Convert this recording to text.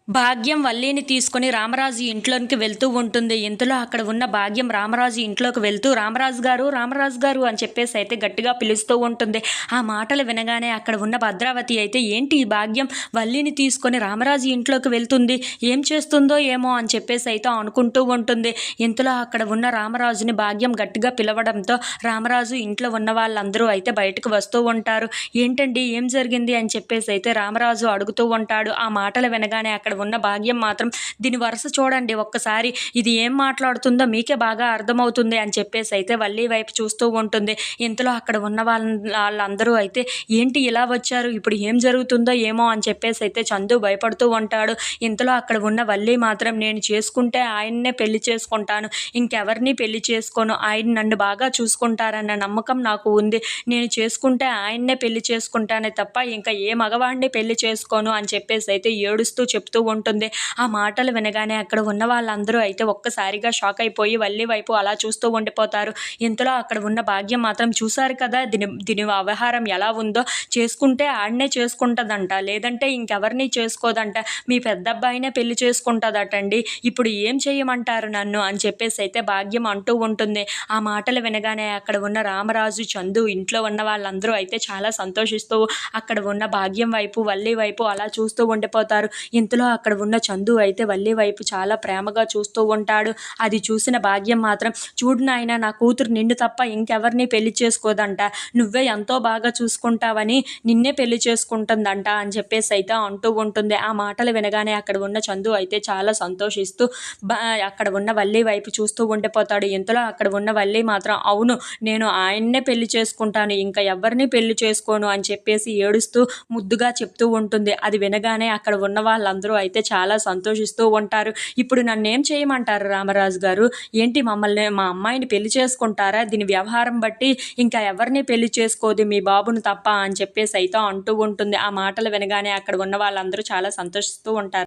భాగ్యం వల్లిని తీసుకొని రామరాజు ఇంట్లోనికి వెళ్తూ ఉంటుంది. ఇంతలో అక్కడ ఉన్న భాగ్యం రామరాజు ఇంట్లోకి వెళ్తూ రామరాజు గారు, రామరాజు గారు అని చెప్పేసి అయితే గట్టిగా పిలుస్తూ ఉంటుంది. ఆ మాటలు వినగానే అక్కడ ఉన్న భద్రావతి అయితే ఏంటి ఈ భాగ్యం వల్లిని తీసుకొని రామరాజు ఇంట్లోకి వెళ్తుంది, ఏం చేస్తుందో ఏమో అని చెప్పేసి అయితే అనుకుంటూ ఉంటుంది. ఇంతలో అక్కడ ఉన్న రామరాజుని భాగ్యం గట్టిగా పిలవడంతో రామరాజు ఇంట్లో ఉన్న వాళ్ళందరూ అయితే బయటకు వస్తూ ఉంటారు. ఏంటండి ఏం జరిగింది అని చెప్పేసి అయితే రామరాజు అడుగుతూ ఉంటాడు. ఆ మాటలు వినగానే అక్కడ ఉన్న భాగ్యం మాత్రం దీని వరుస చూడండి ఒక్కసారి, ఇది ఏం మాట్లాడుతుందో మీకే బాగా అర్థమవుతుంది అని చెప్పేసి అయితే వల్లి వైపు చూస్తూ ఉంటుంది. ఇంతలో అక్కడ ఉన్న వాళ్ళందరూ అయితే ఏంటి ఇలా వచ్చారు, ఇప్పుడు ఏం జరుగుతుందో ఏమో అని చెప్పేసి అయితే చందు భయపడుతూ ఉంటాడు. ఇంతలో అక్కడ ఉన్న వల్లి మాత్రం నేను చేసుకుంటే ఆయన్నే పెళ్లి చేసుకుంటాను, ఇంకెవరిని పెళ్లి చేసుకోను, ఆయన నన్ను బాగా చూసుకుంటారన్న నమ్మకం నాకు ఉంది, నేను చేసుకుంటే ఆయన్నే పెళ్లి చేసుకుంటానే తప్ప ఇంకా ఏ మగవాడిని పెళ్లి చేసుకోను అని చెప్పేసి అయితే ఏడుస్తూ చెప్తూ ఉంటుంది. ఆ మాటలు వినగానే అక్కడ ఉన్న వాళ్ళందరూ అయితే ఒక్కసారిగా షాక్ అయిపోయి వల్లి వైపు అలా చూస్తూ ఉండిపోతారు. ఇంతలో అక్కడ ఉన్న భాగ్యం మాత్రం చూశారు కదా దీని వ్యవహారం ఎలా ఉందో, చేసుకుంటే ఆడనే చేసుకుంటుందంట, లేదంటే ఇంకెవరిని చేసుకోదంట, మీ పెద్దబ్బాయినే పెళ్లి చేసుకుంటుందటండి, ఇప్పుడు ఏం చేయమంటారు నన్ను అని చెప్పేసి అయితే భాగ్యం అంటూ ఉంటుంది. ఆ మాటలు వినగానే అక్కడ ఉన్న రామరాజు, చందు, ఇంట్లో ఉన్న వాళ్ళందరూ అయితే చాలా సంతోషిస్తూ అక్కడ ఉన్న భాగ్యం వైపు వల్లి వైపు అలా చూస్తూ ఉండిపోతారు. ఇంతలో అక్కడ ఉన్న చందు అయితే వల్లి వైపు చాలా ప్రేమగా చూస్తూ ఉంటాడు. అది చూసిన భాగ్యం మాత్రం చూడు నాయనా, నా కూతురు నిన్ను తప్ప ఇంకెవరిని పెళ్లి చేసుకోదంట, నువ్వే ఎంతో బాగా చూసుకుంటావని నిన్నే పెళ్లి చేసుకుంటుందంట అని చెప్పేసి అయితే అంటూ ఉంటుంది. ఆ మాటలు వినగానే అక్కడ ఉన్న చందు అయితే చాలా సంతోషిస్తూ అక్కడ ఉన్న వల్లి వైపు చూస్తూ ఉండిపోతాడు. ఇంతలో అక్కడ ఉన్న వల్లి మాత్రం అవును, నేను ఆయన్నే పెళ్లి చేసుకుంటాను, ఇంకా ఎవరిని పెళ్లి చేసుకోను అని చెప్పేసి ఏడుస్తూ ముద్దుగా చెప్తూ ఉంటుంది. అది వినగానే అక్కడ ఉన్న వాళ్ళందరూ అయితే చాలా సంతోషిస్తూ ఉంటారు. ఇప్పుడు నన్నేం చేయమంటారు రామరాజు గారు, ఏంటి మమ్మల్ని మా అమ్మాయిని పెళ్లి చేసుకుంటారా, దీని వ్యవహారం బట్టి ఇంకా ఎవరిని పెళ్లి చేసుకోదు మీ బాబును తప్ప అని చెప్పేసి అయితే అంటూ ఉంటుంది. ఆ మాటలు వినగానే అక్కడ ఉన్న వాళ్ళందరూ చాలా సంతోషిస్తూ ఉంటారు.